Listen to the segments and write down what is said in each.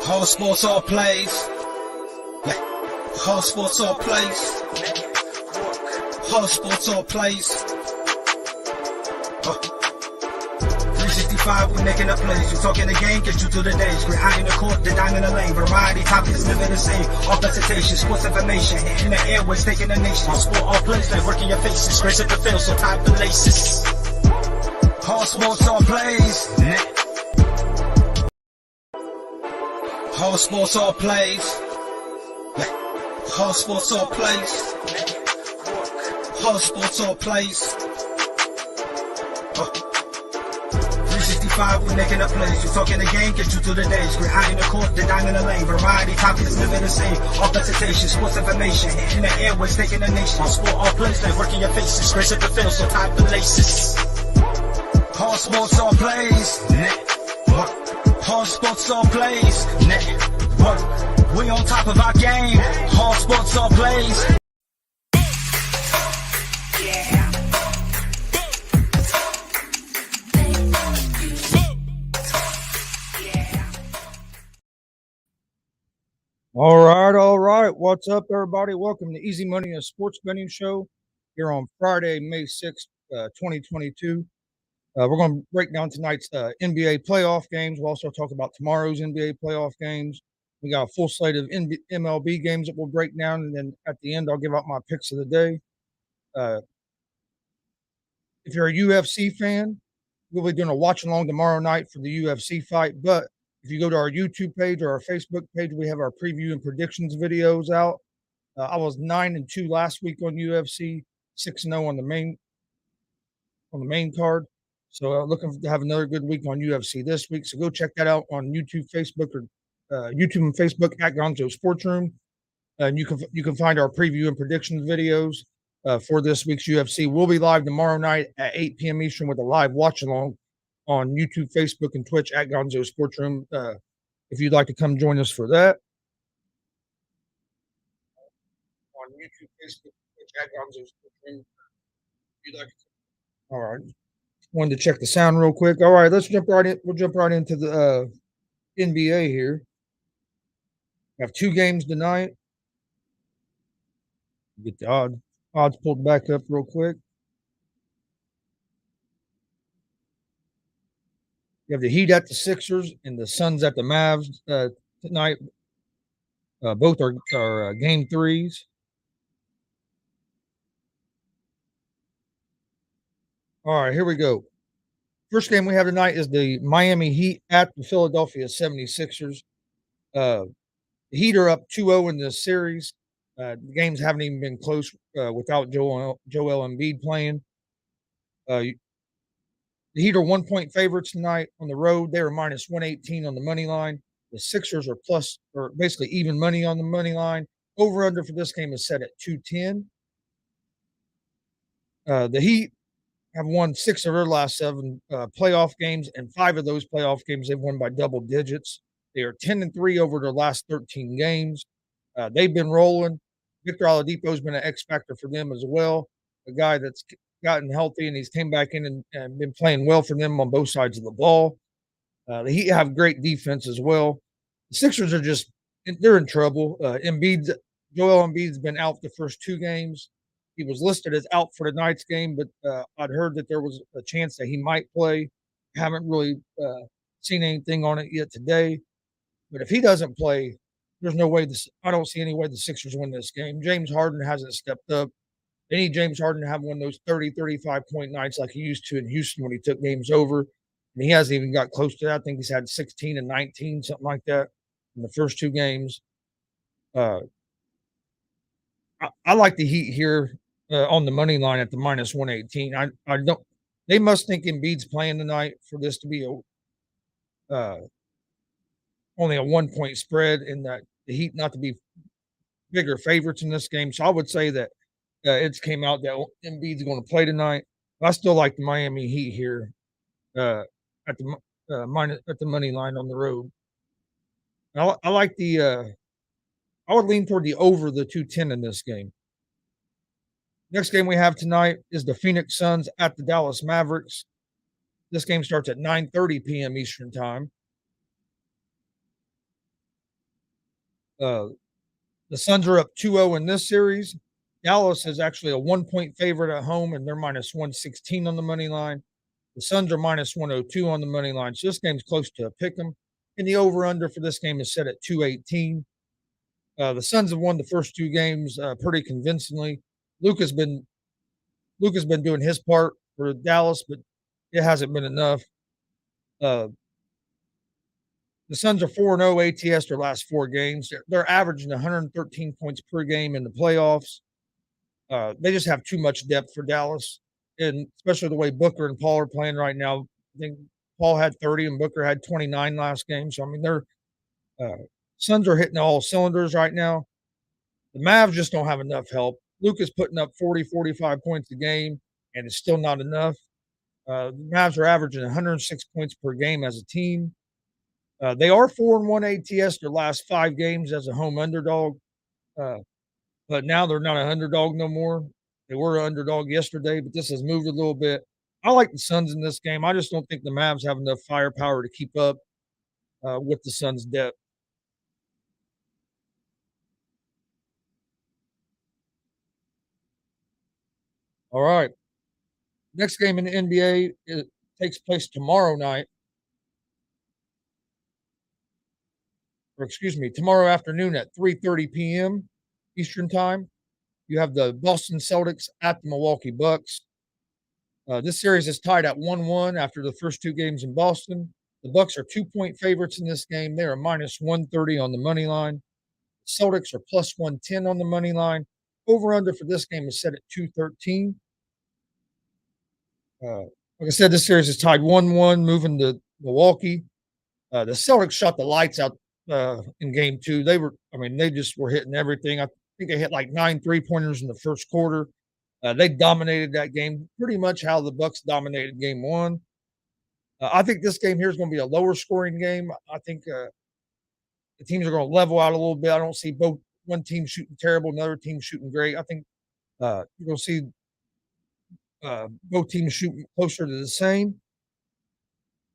Whole sports all plays. Whole sports all plays. Whole sports all plays. 365, we making up plays. You talking the game, get you to the days. We're high in the court, the dime in the lane. Variety topics living the same. All presentation, sports information. In the airways, taking the nation. All sport, all plays, like working your faces. Grace at the field, so tie the laces. Whole sports all plays. Whole sports all plays. Whole sports all plays. Whole sports all plays. 365, we making up plays. You talking the game, get you to the days. We're high in the court, the dime in the lane. Variety topics living the same. All presentation, sports information. In the airways, taking the nation. All sport, all plays, like working your faces. Grace at the field, so tie the laces. Whole sports all plays. Whole sports all plays. Network. We on top of our game. Whole sports all plays. All right. What's up, everybody? Welcome to Easy Money and Sports Betting Show here on Friday, May 6th, 2022. We're going to break down tonight's NBA playoff games. We'll also talk about tomorrow's NBA playoff games. We got a full slate of MLB games that we'll break down, and then at the end, I'll give out my picks of the day. if you're a UFC fan, we'll be doing a watch along tomorrow night for the UFC fight. But if you go to our YouTube page or our Facebook page, we have our preview and predictions videos out. I was 9-2 last week on UFC, 6-0 on the main card. So looking to have another good week on UFC this week. So go check that out on YouTube, Facebook, or YouTube and Facebook at Gonzo Sports Room. And you can find our preview and predictions videos for this week's UFC. We'll be live tomorrow night at 8 p.m. Eastern with a live watch along on YouTube, Facebook, and Twitch at Gonzo Sports Room. If you'd like to come join us for that. On YouTube, Facebook, Twitch at Gonzo Sports Room. If you'd like to. All right. Wanted to check the sound real quick. All right, let's jump right in. We'll jump right into the NBA here. We have 2 games tonight. Get the odds pulled back up real quick. You have the Heat at the Sixers and the Suns at the Mavs tonight. Both are game 3s. All right, here we go. First game we have tonight is the Miami Heat at the Philadelphia 76ers. The Heat are up 2-0 in this series. The games haven't even been close without Joel Embiid playing. The Heat are 1-point favorites tonight on the road. They are minus 118 on the money line. The Sixers are basically even money on the money line. Over under for this game is set at 210. The Heat have won 6 of their last 7 playoff games, and 5 of those playoff games they've won by double digits. They are 10-3 over their last 13 games. They've been rolling. Victor Oladipo's been an X factor for them as well. A guy that's gotten healthy and he's came back in and been playing well for them on both sides of the ball. The Heat have great defense as well. The Sixers are they're in trouble. Joel Embiid's been out the first 2 games. He was listed as out for tonight's game, but I'd heard that there was a chance that he might play. Haven't really seen anything on it yet today. But if he doesn't play, there's no way I don't see any way the Sixers win this game. James Harden hasn't stepped up. They need James Harden to have one of those 30, 35-point nights like he used to in Houston when he took games over. And he hasn't even got close to that. I think he's had 16 and 19, something like that, in the first 2 games. I like the Heat here on the money line at the minus 118. I don't. They must think Embiid's playing tonight for this to be only a 1-point spread, and that the Heat not to be bigger favorites in this game. So I would say that it's came out that Embiid's going to play tonight. But I still like the Miami Heat here at the money line on the road. I like I would lean toward the over the 210 in this game. Next game we have tonight is the Phoenix Suns at the Dallas Mavericks. This game starts at 9:30 p.m. Eastern time. The Suns are up 2-0 in this series. Dallas is actually a 1-point favorite at home, and they're minus 116 on the money line. The Suns are minus 102 on the money line. So this game's close to a pick 'em. And the over-under for this game is set at 218. The Suns have won the first 2 games pretty convincingly. Luke has been doing his part for Dallas, but it hasn't been enough. The Suns are 4-0 ATS their last 4 games. They're averaging 113 points per game in the playoffs. They just have too much depth for Dallas, and especially the way Booker and Paul are playing right now. I think Paul had 30 and Booker had 29 last game. So, I mean, they're Suns are hitting all cylinders right now. The Mavs just don't have enough help. Luke is putting up 40, 45 points a game, and it's still not enough. The Mavs are averaging 106 points per game as a team. They are 4-1 ATS their last 5 games as a home underdog, but now they're not an underdog no more. They were an underdog yesterday, but this has moved a little bit. I like the Suns in this game. I just don't think the Mavs have enough firepower to keep up with the Suns' depth. All right. Next game in the NBA takes place tomorrow night. Tomorrow afternoon at 3:30 p.m. Eastern time. You have the Boston Celtics at the Milwaukee Bucks. This series is tied at 1-1 after the first two games in Boston. The Bucks are 2-point favorites in this game. They are minus 130 on the money line. Celtics are plus 110 on the money line. Over under for this game is set at 213. Like I said, this series is tied 1-1, moving to Milwaukee. The Celtics shot the lights out in game two. They just were hitting everything. I think they hit like 9 3-pointers in the first quarter. They dominated that game pretty much how the Bucks dominated game one. I think this game here is going to be a lower scoring game. I think the teams are going to level out a little bit. I don't see one team shooting terrible, another team shooting great. I think you're going to see both teams shooting closer to the same.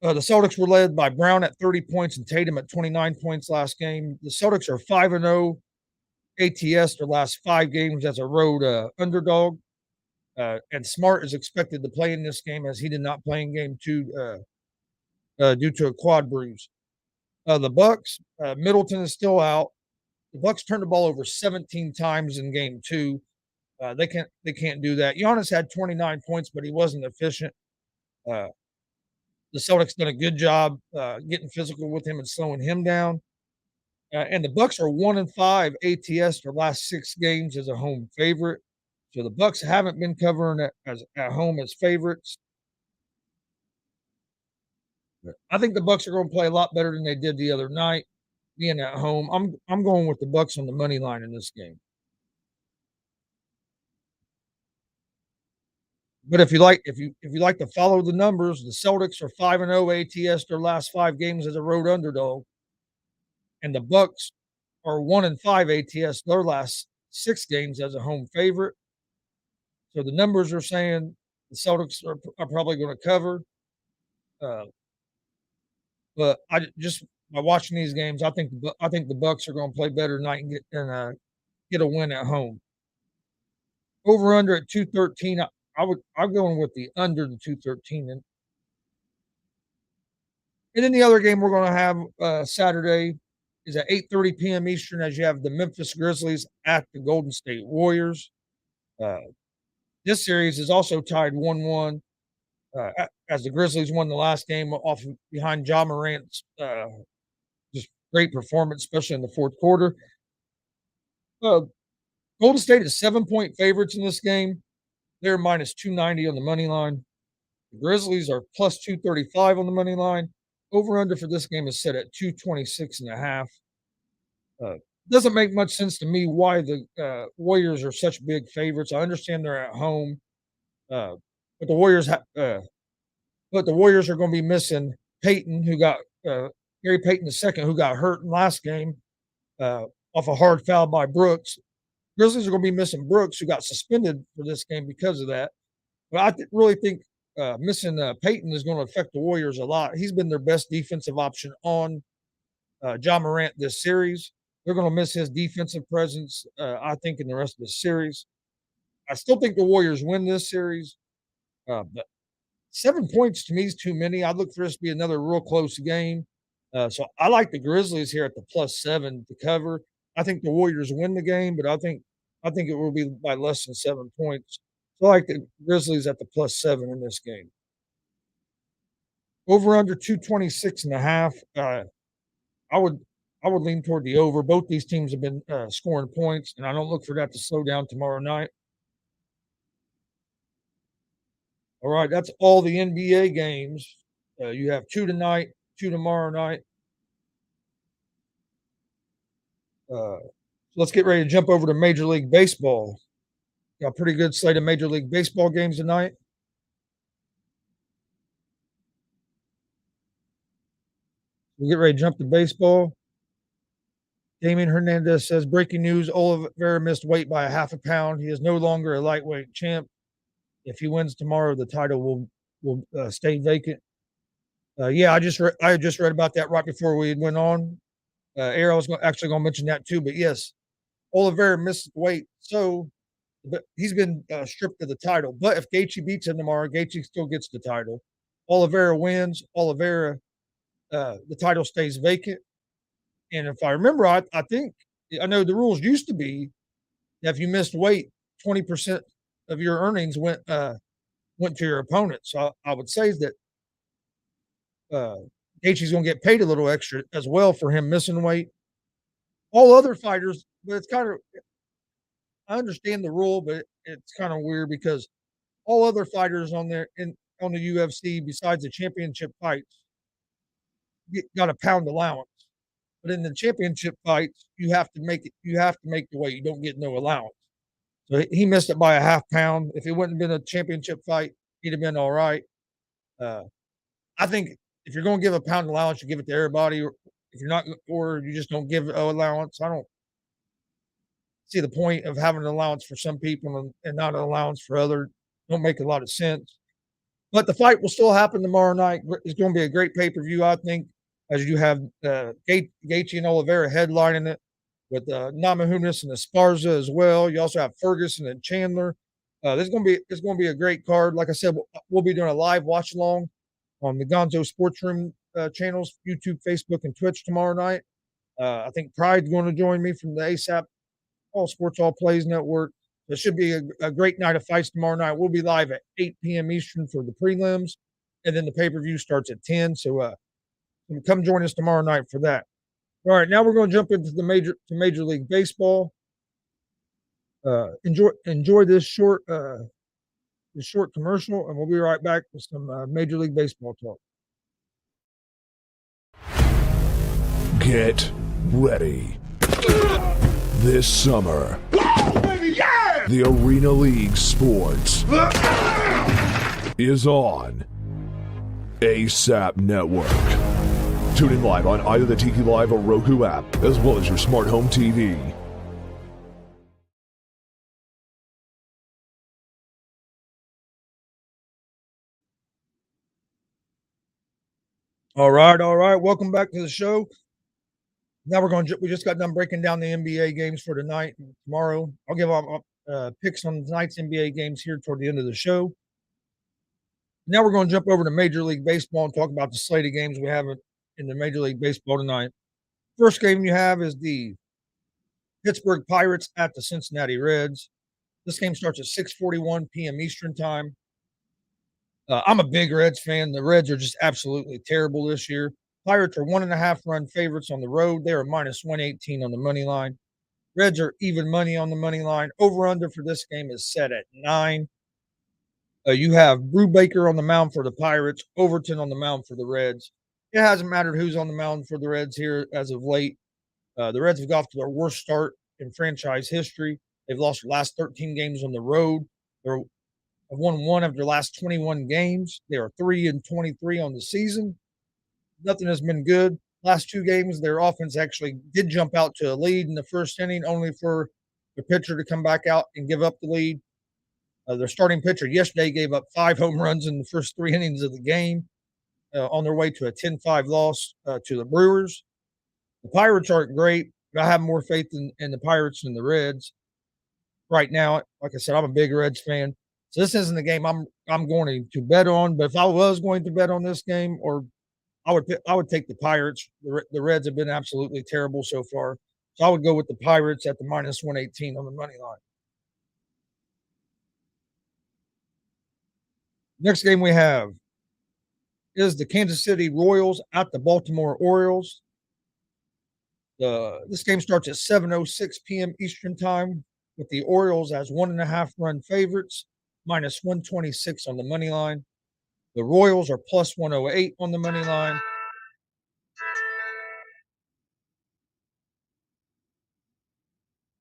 The Celtics were led by Brown at 30 points and Tatum at 29 points last game. The Celtics are 5-0 ATS their last 5 games as a road underdog. And Smart is expected to play in this game as he did not play in game 2 due to a quad bruise. The Bucks, Middleton is still out. The Bucks turned the ball over 17 times in game 2. They can't do that. Giannis had 29 points, but he wasn't efficient. The Celtics done a good job getting physical with him and slowing him down. And the Bucks are 1-5 ATS their last 6 games as a home favorite. So the Bucks haven't been covering at home as favorites. I think the Bucks are going to play a lot better than they did the other night, being at home. I'm going with the Bucks on the money line in this game. But if you like to follow the numbers, the Celtics are 5-0 ATS their last 5 games as a road underdog, and the Bucks are 1-5 ATS their last 6 games as a home favorite. So the numbers are saying the Celtics are probably going to cover. But by watching these games, I think the Bucks are going to play better tonight and get a win at home. Over under at 213. I'm going with the under the 213. And then the other game we're going to have Saturday is at 8:30 p.m. Eastern, as you have the Memphis Grizzlies at the Golden State Warriors. This series is also tied 1-1 as the Grizzlies won the last game behind Ja Morant's just great performance, especially in the fourth quarter. Golden State is 7-point favorites in this game. They're minus 290 on the money line. The Grizzlies are plus 235 on the money line. Over under for this game is set at 226.5. Doesn't make much sense to me why the Warriors are such big favorites. I understand they're at home, but the Warriors are going to be missing Payton, who got Gary Payton II, who got hurt in last game off a hard foul by Brooks. Grizzlies are going to be missing Brooks, who got suspended for this game because of that. But I really think missing Payton is going to affect the Warriors a lot. He's been their best defensive option on Ja Morant this series. They're going to miss his defensive presence, I think, in the rest of the series. I still think the Warriors win this series, but 7 points to me is too many. I'd look for this to be another real close game. So I like the Grizzlies here at the +7 to cover. I think the Warriors win the game, but I think it will be by less than 7 points. So I like the Grizzlies at the +7 in this game. Over under 226.5. I would lean toward the over. Both these teams have been scoring points, and I don't look for that to slow down tomorrow night. All right, that's all the NBA games. You have 2 tonight, 2 tomorrow night. Let's get ready to jump over to Major League Baseball. Got a pretty good slate of Major League Baseball games tonight. We'll get ready to jump to baseball. Damian Hernandez says, breaking news, Oliveira missed weight by a half a pound. He is no longer a lightweight champ. If he wins tomorrow, the title will stay vacant. Yeah, I just read about that right before we went on. I was actually going to mention that too, but yes, Oliveira missed weight, so he's been stripped of the title. But if Gaethje beats him tomorrow, Gaethje still gets the title. Oliveira wins. Oliveira, the title stays vacant. And if I remember, I know the rules used to be that if you missed weight, 20% of your earnings went went to your opponent. So I would say that Gaethje's going to get paid a little extra as well for him missing weight. All other fighters, but it's kind of, I understand the rule, but it's kind of weird because all other fighters on the UFC besides the championship fights got a pound allowance. But in the championship fights, you have to make the weight. You don't get no allowance. So he missed it by a half pound. If it wouldn't have been a championship fight, he'd have been all right. I think if you're going to give a pound allowance, you give it to everybody. Or if you're not, or you just don't give an allowance. I don't see the point of having an allowance for some people and not an allowance for others. Don't make a lot of sense. But the fight will still happen tomorrow night. It's going to be a great pay-per-view, I think, as you have Gaethje and Oliveira headlining it with Namajunas and Esparza as well. You also have Ferguson and Chandler. It's going to be a great card. Like I said, we'll be doing a live watch along on the Gonzo Sports Room channels, YouTube, Facebook, and Twitch tomorrow night. I think Pride's going to join me from the ASAP All Sports All Plays Network. It should be a great night of fights tomorrow night. We'll be live at 8 p.m. Eastern for the prelims, and then the pay-per-view starts at 10. So come join us tomorrow night for that. All right, now we're going to jump into the Major League Baseball. Enjoy this short commercial, and we'll be right back with some Major League Baseball talk. Get ready. This summer, the Arena League Sports is on ASAP Network. Tune in live on either the Tiki Live or Roku app, as well as your smart home TV. All right. Welcome back to the show. Now we just got done breaking down the NBA games for tonight and tomorrow. I'll give out picks on tonight's NBA games here toward the end of the show. Now we're going to jump over to Major League Baseball and talk about the slate of games we have in the Major League Baseball tonight. First game you have is the Pittsburgh Pirates at the Cincinnati Reds. This game starts at 6:41 p.m. Eastern time. I'm a big Reds fan. The Reds are just absolutely terrible this year. Pirates are 1.5 run favorites on the road. They are minus 118 on the money line. Reds are even money on the money line. Over under for this game is set at 9. You have Brubaker on the mound for the Pirates, Overton on the mound for the Reds. It hasn't mattered who's on the mound for the Reds here as of late. The Reds have got off to their worst start in franchise history. They've lost their last 13 games on the road. They've won 1 of their last 21 games. They are 3-23 on the season. Nothing has been good. Last 2 games, their offense actually did jump out to a lead in the first inning, only for the pitcher to come back out and give up the lead. Their starting pitcher yesterday gave up 5 home runs in the first 3 innings of the game on their way to a 10-5 loss to the Brewers. The Pirates aren't great. I have more faith in the Pirates than the Reds right now. Like I said, I'm a big Reds fan. So this isn't the game I'm going to bet on. But if I was going to bet on this game, or I would take the Pirates. The Reds have been absolutely terrible so far. So I would go with the Pirates at the minus 118 on the money line. Next game we have is the Kansas City Royals at the Baltimore Orioles. This game starts at 7:06 p.m. Eastern time with the Orioles as 1.5 run favorites, minus 126 on the money line. The Royals are plus 108 on the money line.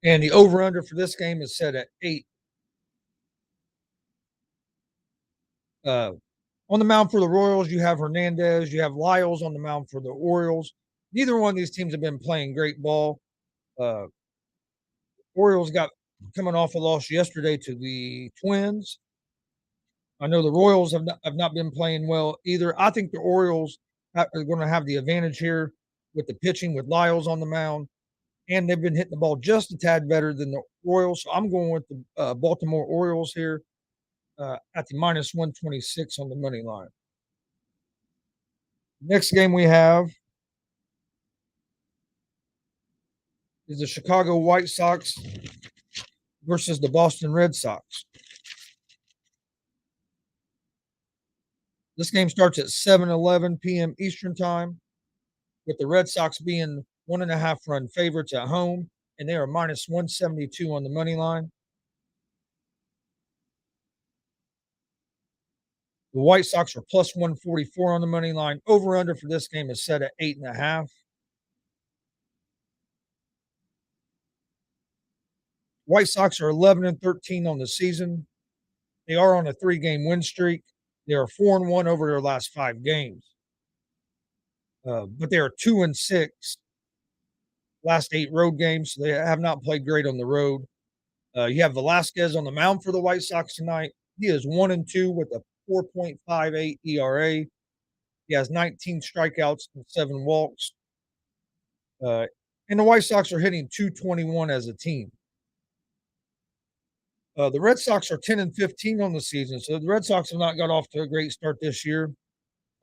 And the over-under for this game is set at 8. On the mound for the Royals, you have Hernandez. You have Lyles on the mound for the Orioles. Neither one of these teams have been playing great ball. Orioles got coming off a loss yesterday to the Twins. I know the Royals have not been playing well either. I think the Orioles are going to have the advantage here with the pitching with Lyles on the mound, and they've been hitting the ball just a tad better than the Royals. So I'm going with the Baltimore Orioles here at the minus 126 on the money line. Next game we have is the Chicago White Sox versus the Boston Red Sox. This game starts at 7:11 p.m. Eastern Time, with the Red Sox being 1.5-run favorites at home, and they are minus 172 on the money line. The White Sox are plus 144 on the money line. Over-under for this game is set at 8.5. White Sox are 11-13 on the season. They are on a 3-game win streak. They are 4-1 over their last 5 games. But they are 2-6 last 8 road games. So they have not played great on the road. You have Velasquez on the mound for the White Sox tonight. He is 1-2 with a 4.58 ERA. He has 19 strikeouts and 7 walks. And the White Sox are hitting .221 as a team. The Red Sox are 10-15 on the season, so the Red Sox have not got off to a great start this year.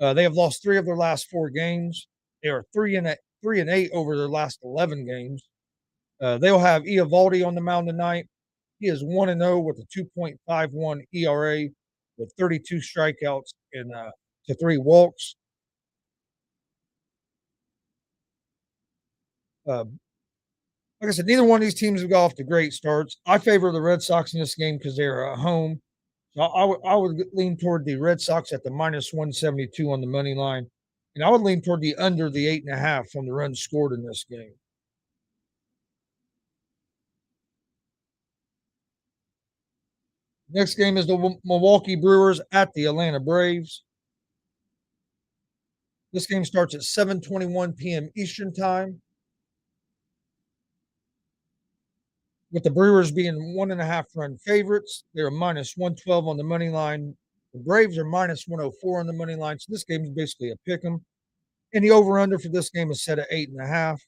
They have lost 3 of their last 4 games. They are 3-8 over their last 11 games. They'll have Eovaldi on the mound tonight. He is 1-0 with a 2.51 ERA with 32 strikeouts and to 3 walks. Like I said, neither one of these teams have got off to great starts. I favor the Red Sox in this game because they're at home. So I would lean toward the Red Sox at the minus 172 on the money line. And I would lean toward the under the 8.5 on the runs scored in this game. Next game is the Milwaukee Brewers at the Atlanta Braves. This game starts at 7:21 p.m. Eastern Time, with the Brewers being 1.5-run favorites. They're minus 112 on the money line. The Braves are minus 104 on the money line. So this game is basically a pick 'em. And the over-under for this game is set at 8.5.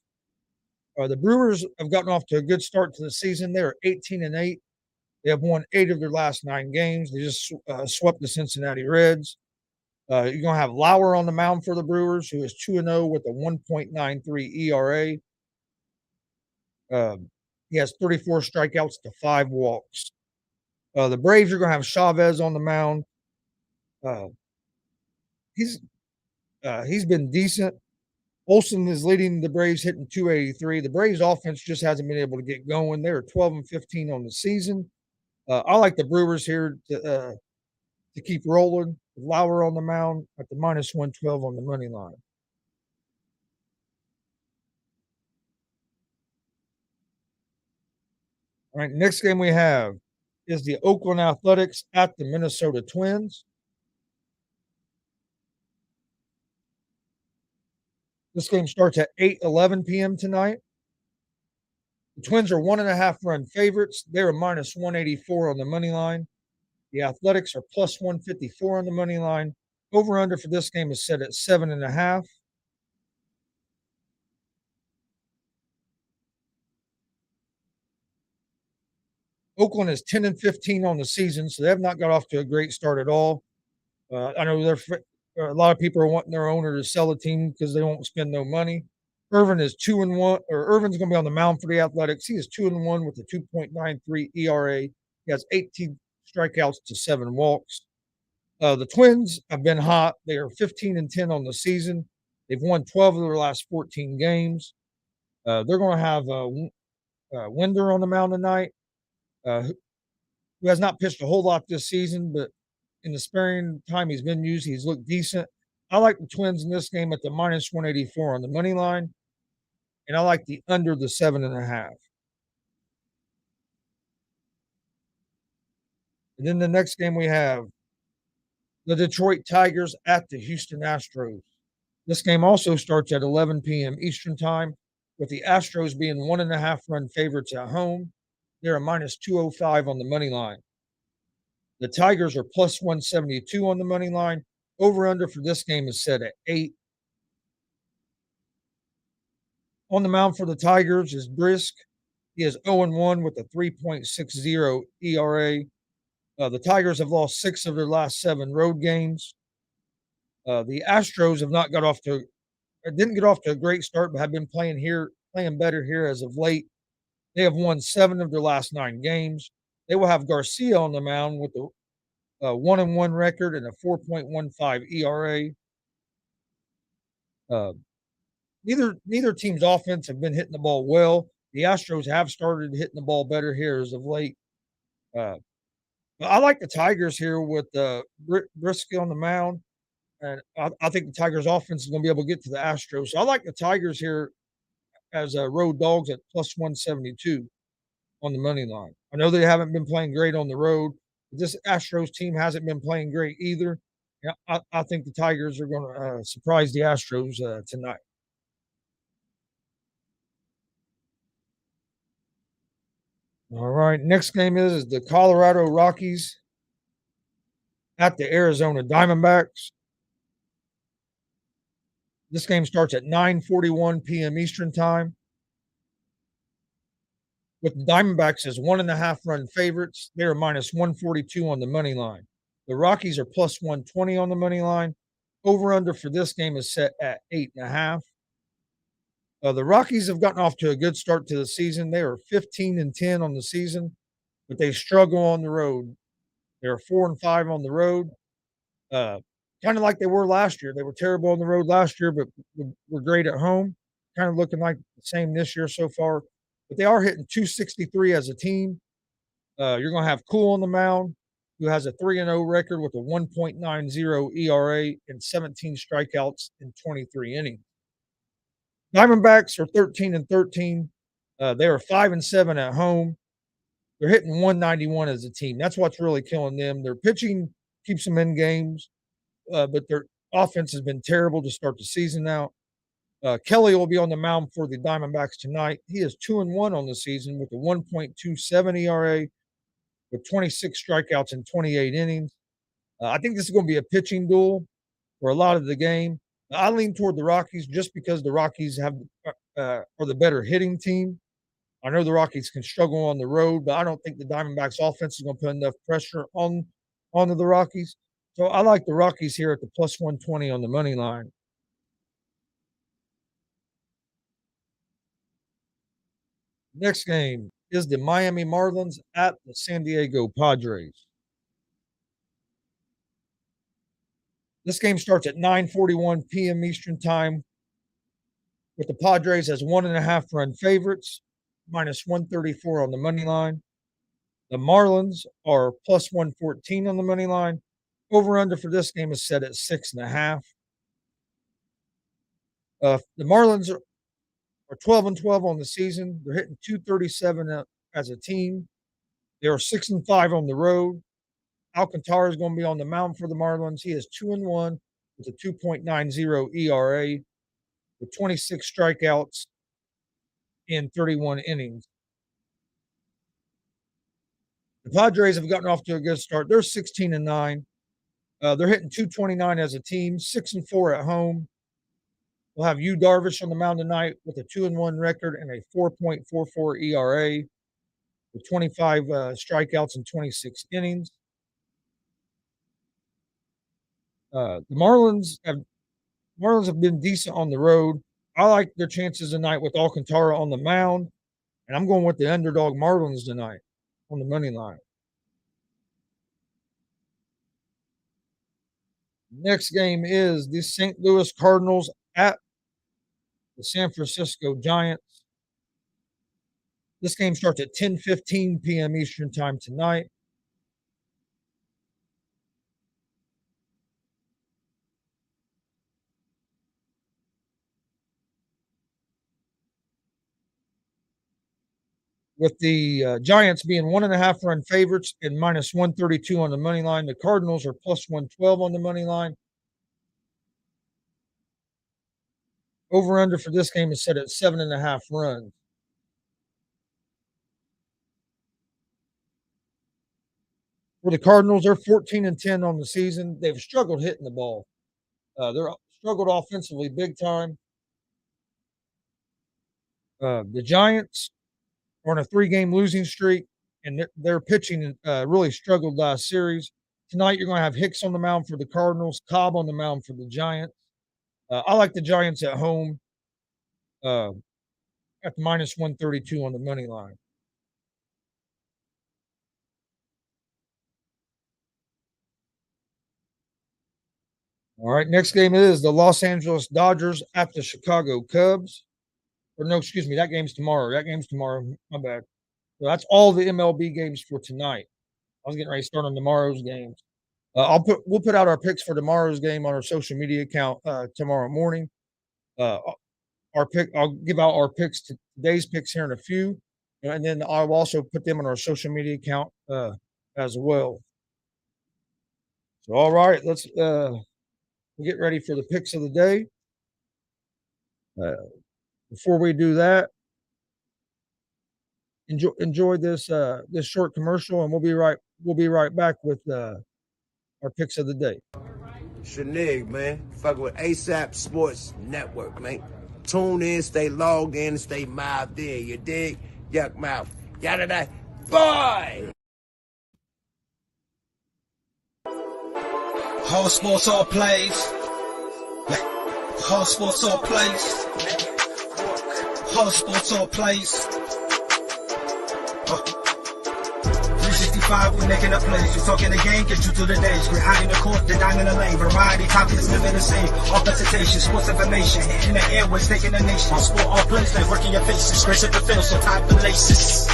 The Brewers have gotten off to a good start to the season. They're 18-8. They have won 8 of their last 9 games. They just swept the Cincinnati Reds. You're going to have Lauer on the mound for the Brewers, who is 2-0 with a 1.93 ERA. He has 34 strikeouts to 5 walks. The Braves are going to have Chavez on the mound. He's been decent. Olsen is leading the Braves, hitting .283. The Braves offense just hasn't been able to get going. They're 12-15 on the season. I like the Brewers here to keep rolling. Lauer on the mound at the minus 112 on the money line. All right, next game we have is the Oakland Athletics at the Minnesota Twins. This game starts at 8:11 p.m. tonight. The Twins are 1.5-run favorites. They're minus 184 on the money line. The Athletics are plus 154 on the money line. Over-under for this game is set at 7.5. Oakland is 10-15 on the season, so they have not got off to a great start at all. I know a lot of people are wanting their owner to sell a team because they won't spend no money. Irvin is 2-1, or Irvin's going to be on the mound for the Athletics. He is 2-1 with a 2.93 ERA. He has 18 strikeouts to 7 walks. The Twins have been hot. They are 15-10 on the season. They've won 12 of their last 14 games. They're going to have Winder on the mound tonight, who has not pitched a whole lot this season, but in the sparing time he's been used, he's looked decent. I like the Twins in this game at the minus 184 on the money line, and I like the under the 7.5. And then the next game we have the Detroit Tigers at the Houston Astros. This game also starts at 11 p.m. Eastern Time, with the Astros being 1.5-run favorites at home. They're a minus 205 on the money line. The Tigers are plus 172 on the money line. Over-under for this game is set at 8. On the mound for the Tigers is Brisk. He is 0-1 with a 3.60 ERA. The Tigers have lost 6 of their last 7 road games. The Astros have not didn't get off to a great start, but have been playing better here as of late. They have won 7 of their last 9 games. They will have Garcia on the mound with the 1-1 record and a 4.15 ERA. Neither team's offense have been hitting the ball well. The Astros have started hitting the ball better here as of late. But I like the Tigers here with Brisky on the mound, and I think the Tigers' offense is going to be able to get to the Astros. So I like the Tigers here as road dogs at plus 172 on the money line. I know they haven't been playing great on the road, but this Astros team hasn't been playing great either. Yeah, I think the Tigers are going to surprise the Astros tonight. All right, next game is the Colorado Rockies at the Arizona Diamondbacks. This game starts at 9:41 p.m. Eastern time. With the Diamondbacks as 1.5 run favorites, they are minus 142 on the money line. The Rockies are plus 120 on the money line. Over under for this game is set at 8.5. The Rockies have gotten off to a good start to the season. They are 15-10 on the season, but they struggle on the road. They are 4-5 on the road. Kind of like they were last year. They were terrible on the road last year, but were great at home. Kind of looking like the same this year so far. But they are hitting 263 as a team. You're going to have Cool on the mound, who has a 3-0 record with a 1.90 ERA and 17 strikeouts in 23 innings. Diamondbacks are 13-13. They are 5-7 at home. They're hitting 191 as a team. That's what's really killing them. Their pitching keeps them in games, but their offense has been terrible to start the season out. Kelly will be on the mound for the Diamondbacks tonight. He is 2-1 on the season with a 1.27 ERA with 26 strikeouts in 28 innings. I think this is going to be a pitching duel for a lot of the game. I lean toward the Rockies just because the Rockies are the better hitting team. I know the Rockies can struggle on the road, but I don't think the Diamondbacks offense is going to put enough pressure onto the Rockies. So I like the Rockies here at the plus 120 on the money line. Next game is the Miami Marlins at the San Diego Padres. This game starts at 9:41 p.m. Eastern time with the Padres as 1.5 run favorites, minus 134 on the money line. The Marlins are plus 114 on the money line. Over under for this game is set at 6.5. The Marlins are 12-12 on the season. They're hitting 237 as a team. They are 6-5 on the road. Alcantara is going to be on the mound for the Marlins. He is 2-1 with a 2.90 ERA with 26 strikeouts in 31 innings. The Padres have gotten off to a good start. They're 16-9. They're hitting 229 as a team, 6-4 at home. We'll have Yu Darvish on the mound tonight with a 2-1 record and a 4.44 ERA with 25 strikeouts in 26 innings. The Marlins have been decent on the road. I like their chances tonight with Alcantara on the mound, and I'm going with the underdog Marlins tonight on the money line. Next game is the St. Louis Cardinals at the San Francisco Giants. This game starts at 10:15 p.m. Eastern time tonight. With the Giants being 1.5 run favorites and minus 132 on the money line, the Cardinals are plus 112 on the money line. Over under for this game is set at 7.5 runs. For the Cardinals, they're 14-10 on the season. They've struggled hitting the ball. They're struggled offensively big time. The Giants are on a 3-game losing streak, and their pitching really struggled last series. Tonight, you're going to have Hicks on the mound for the Cardinals, Cobb on the mound for the Giants. I like the Giants at home at minus 132 on the money line. All right, next game is the Los Angeles Dodgers at the Chicago Cubs. Or no, excuse me, that game's tomorrow. My bad. So that's all the MLB games for tonight. I was getting ready to start on tomorrow's games. We'll put out our picks for tomorrow's game on our social media account tomorrow morning. I'll give out our picks to today's picks here in a few, and then I'll also put them on our social media account as well. So, all right, let's get ready for the picks of the day. Before we do that, enjoy this this short commercial, and we'll be right back with our picks of the day. Shanig, man. Fucking with ASAP Sports Network, man. Tune in, stay logged in, and stay mouthed in. You dig? Yuck mouth. Yada da. Boy! All sports, all plays. All sports, all plays. All sports, all plays. 365, we making a place. We talking the game, get you through the days. We're high in the court, the dime in the lane. Variety, topics, living the same. All presentation, sports information. In the airways, taking the nation. All sport, all plays, like working your faces. Grace at the field, so tie the laces.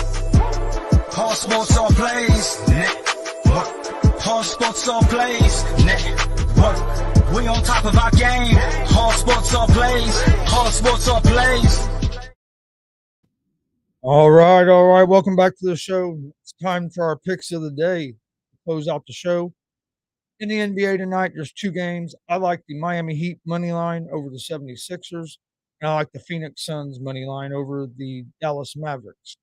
All sports, all plays. Network. All sports, all plays. Network. We on top of our game. All sports, all plays. All sports, all plays. All right. Welcome back to the show. It's time for our picks of the day to close out the show. In the NBA tonight, there's two games. I like the Miami Heat money line over the 76ers, and I like the Phoenix Suns money line over the Dallas Mavericks.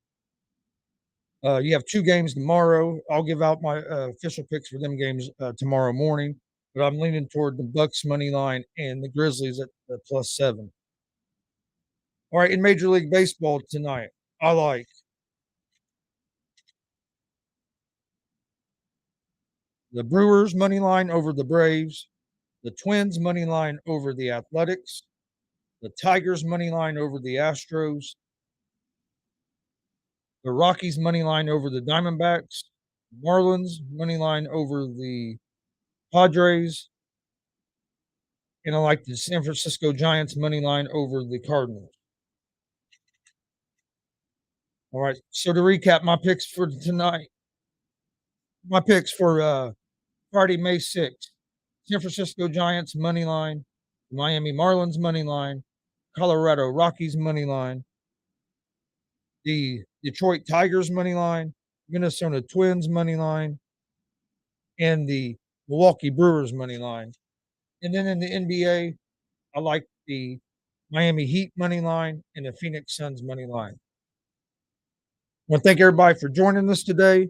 You have two games tomorrow. I'll give out my official picks for them games tomorrow morning, but I'm leaning toward the Bucks money line and the Grizzlies at +7. All right, in Major League Baseball tonight, I like the Brewers money line over the Braves, the Twins money line over the Athletics, the Tigers money line over the Astros, the Rockies money line over the Diamondbacks, Marlins money line over the Padres, and I like the San Francisco Giants money line over the Cardinals. All right, so to recap my picks for tonight, my picks for Friday, May 6th, San Francisco Giants money line, Miami Marlins money line, Colorado Rockies money line, the Detroit Tigers money line, Minnesota Twins money line, and the Milwaukee Brewers money line. And then in the NBA, I like the Miami Heat money line and the Phoenix Suns money line. I want to thank everybody for joining us today.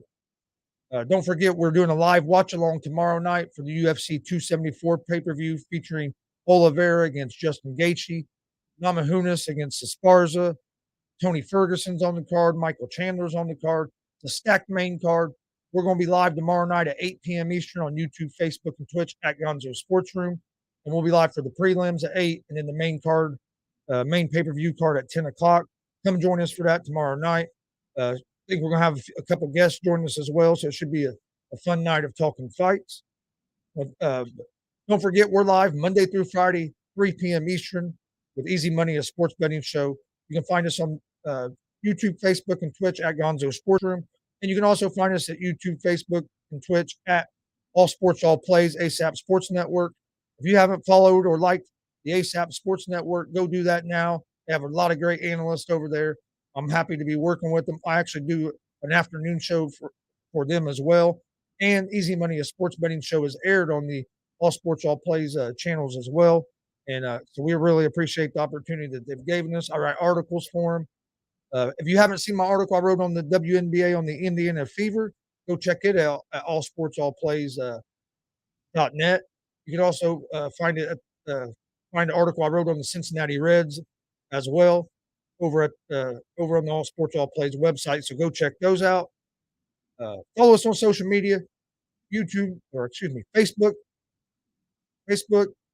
Don't forget, we're doing a live watch along tomorrow night for the UFC 274 pay-per-view featuring Oliveira against Justin Gaethje, Namajunas against Esparza, Tony Ferguson's on the card, Michael Chandler's on the card. It's a stacked main card. We're going to be live tomorrow night at 8 p.m. Eastern on YouTube, Facebook, and Twitch at Gonzo Sports Room. And we'll be live for the prelims at 8 and then the main card, main pay-per-view card at 10 o'clock. Come join us for that tomorrow night. I think we're going to have a couple guests join us as well, so it should be a fun night of talking fights. Don't forget, we're live Monday through Friday, 3 p.m. Eastern with Easy Money, a sports betting show. You can find us on YouTube, Facebook, and Twitch at Gonzo Sports Room. And you can also find us at YouTube, Facebook, and Twitch at All Sports, All Plays, ASAP Sports Network. If you haven't followed or liked the ASAP Sports Network, go do that now. They have a lot of great analysts over there. I'm happy to be working with them. I actually do an afternoon show for them as well. And Easy Money, a sports betting show, is aired on the All Sports, All Plays channels as well. And so we really appreciate the opportunity that they've given us. I write articles for them. If you haven't seen my article I wrote on the WNBA on the Indiana Fever, go check it out at allsportsallplays.net. You can also find the article I wrote on the Cincinnati Reds as well over on the All Sports All Plays website. So go check those out. Follow us on social media, Facebook,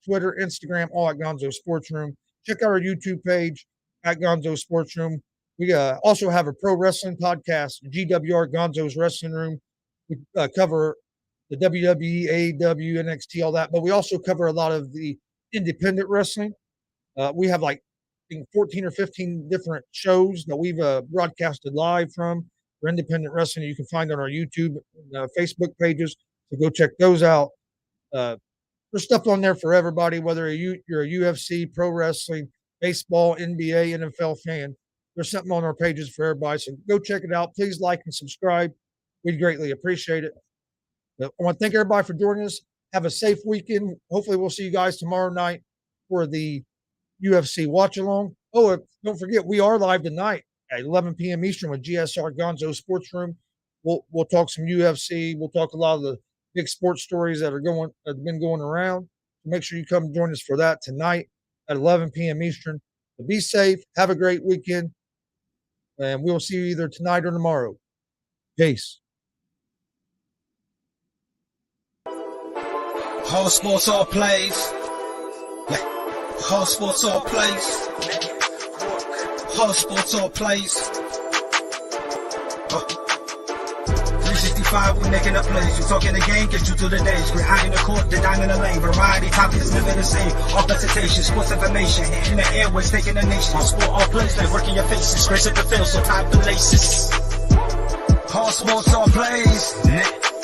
Twitter, Instagram, all at Gonzo Sports Room. Check out our YouTube page at Gonzo Sports Room. We also have a pro wrestling podcast, GWR Gonzo's Wrestling Room. We cover the WWE, AEW, NXT, all that. But we also cover a lot of the independent wrestling. We have like 14 or 15 different shows that we've broadcasted live from for independent wrestling. You can find on our YouTube, Facebook pages. So go check those out. There's stuff on there for everybody, whether you're a UFC, pro wrestling, baseball, NBA, NFL fan. There's something on our pages for everybody. So go check it out. Please like and subscribe. We'd greatly appreciate it. I want to thank everybody for joining us. Have a safe weekend. Hopefully we'll see you guys tomorrow night for the UFC watch along. Oh, don't forget, we are live tonight at 11 p.m. Eastern with GSR Gonzo Sports Room. We'll talk some UFC. We'll talk a lot of the big sports stories that have been going around. Make sure you come join us for that tonight at 11 p.m. Eastern. So be safe. Have a great weekend. And we'll see you either tonight or tomorrow. Peace. All sports, all plays. All sports, all plays. All sports, all plays. 365, we making a place. You talking the game, get you through the days. We're high in the court, the dime in the lane. Variety, topics, living the same. All presentation, sports information. In the airways, taking the nation. All sport, all plays, like working your faces. Grace at the field, so tie the laces. All sports, all plays.